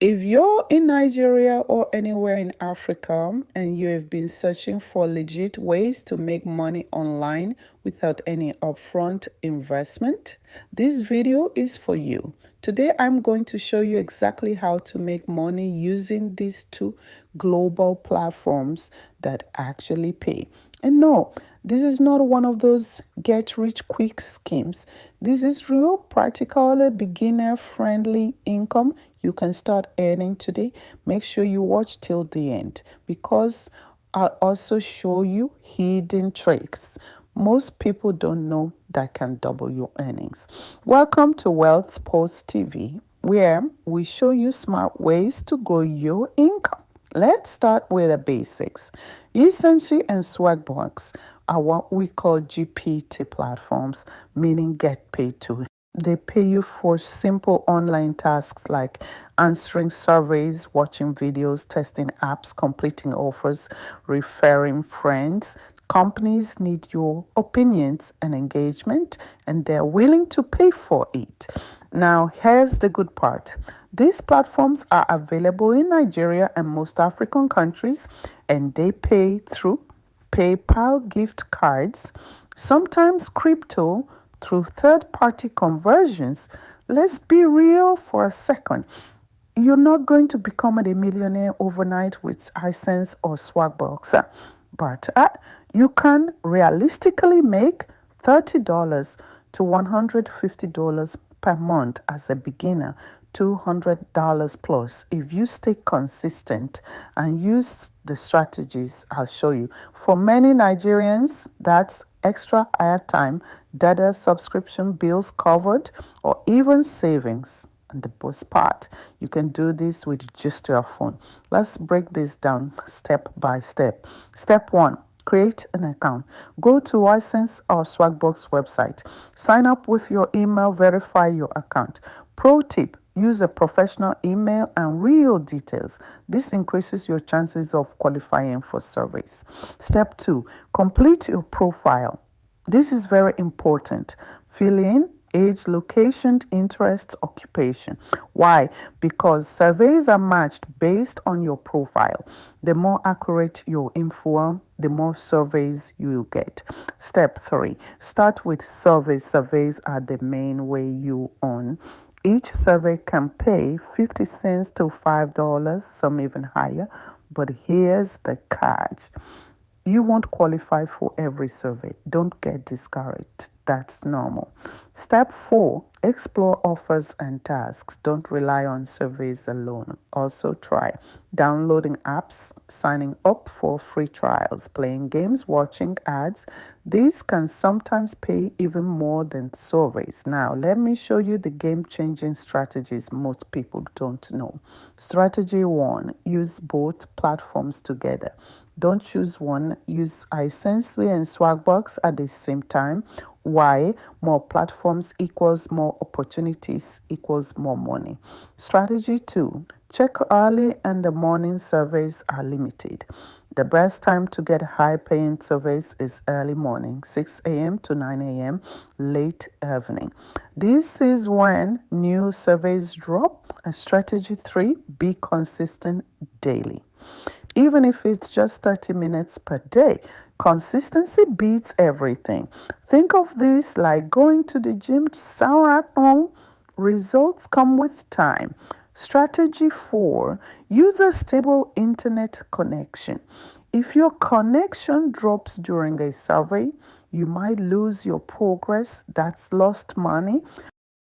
If you're in Nigeria or anywhere in Africa and you have been searching for legit ways to make money online without any upfront investment, this video is for you. Today, I'm going to show you exactly how to make money using these two global platforms that actually pay. And no, this is not one of those get-rich-quick schemes. This is real, practical, beginner-friendly income you can start earning today. Make sure you watch till the end because I'll also show you hidden tricks most people don't know that can double your earnings. Welcome to Wealth Post TV, where we show you smart ways to grow your income. Let's start with the basics. Ysense and Swagbucks are what we call GPT platforms, meaning get paid to. They pay you for simple online tasks like answering surveys, watching videos, testing apps, completing offers, referring friends. Companies need your opinions and engagement, and they're willing to pay for it. Now, here's the good part. These platforms are available in Nigeria and most African countries, and they pay through PayPal gift cards, sometimes crypto, through third-party conversions. Let's be real for a second. You're not going to become a millionaire overnight with Ysense or Swagbucks, but you can realistically make $30 to $150 per month as a beginner, $200 plus if you stay consistent and use the strategies I'll show you. For many Nigerians, that's extra airtime, data subscription bills covered, or even savings. And the best part, you can do this with just your phone. Let's break this down step by step. Step 1. Create an account. Go to Ysense or Swagbucks website. Sign up with your email, verify your account. Pro tip, use a professional email and real details. This increases your chances of qualifying for surveys. Step 2, complete your profile. This is very important. Fill in age, location, interests, occupation. Why? Because surveys are matched based on your profile. The more accurate your info, the more surveys you will get. Step 3, start with surveys. Surveys are the main way you earn. Each survey can pay 50 cents to $5, some even higher. But here's the catch. You won't qualify for every survey. Don't get discouraged. That's normal. Step 4, explore offers and tasks. Don't rely on surveys alone. Also try downloading apps, signing up for free trials, playing games, watching ads. These can sometimes pay even more than surveys. Now, let me show you the game-changing strategies most people don't know. Strategy 1, use both platforms together. Don't choose one. Use Ysense and Swagbucks at the same time. Why? More platforms equals more opportunities equals more money. Strategy 2, check early and the morning surveys are limited. The best time to get high-paying surveys is early morning, 6 a.m. to 9 a.m., late evening. This is when new surveys drop. And strategy 3, be consistent daily. Even if it's just 30 minutes per day, consistency beats everything. Think of this like going to the gym to sound at home. Results come with time. Strategy 4, use a stable internet connection. If your connection drops during a survey, you might lose your progress. That's lost money.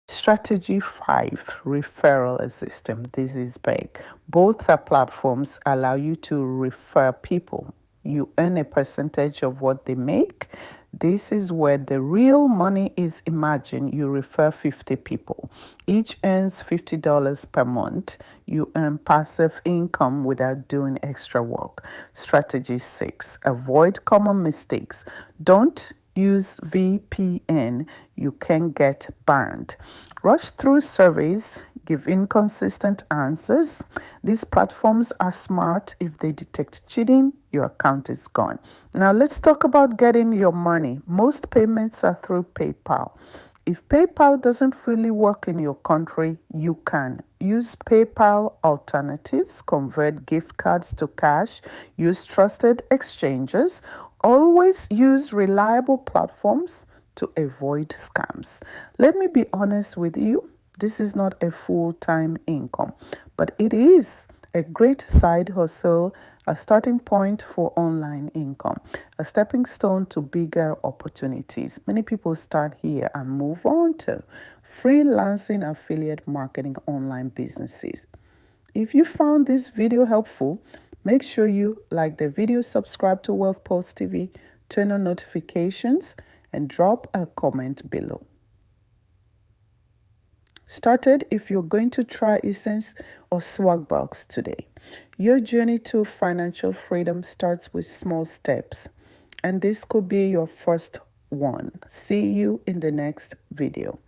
Strategy 5, referral system. This is big. Both platforms allow you to refer people. You earn a percentage of what they make. This is where the real money is. Imagine you refer 50 people. Each earns $50 per month. You earn passive income without doing extra work. Strategy 6, avoid common mistakes. Don't use VPN. You can get banned. Rush through surveys. Give inconsistent answers. These platforms are smart. If they detect cheating, your account is gone. Now let's talk about getting your money. Most payments are through PayPal. If PayPal doesn't fully work in your country, you can Use PayPal alternatives, convert gift cards to cash, use trusted exchanges, always use reliable platforms to avoid scams. Let me be honest with you, this is not a full-time income, but it is a great side hustle, a starting point for online income, a stepping stone to bigger opportunities. Many people start here and move on to freelancing, affiliate marketing, online businesses. If you found this video helpful, make sure you like the video, subscribe to Wealth Pulse TV, turn on notifications, and drop a comment below. Started if you're going to try Ysense or Swagbucks today. Your journey to financial freedom starts with small steps, and this could be your first one. See you in the next video.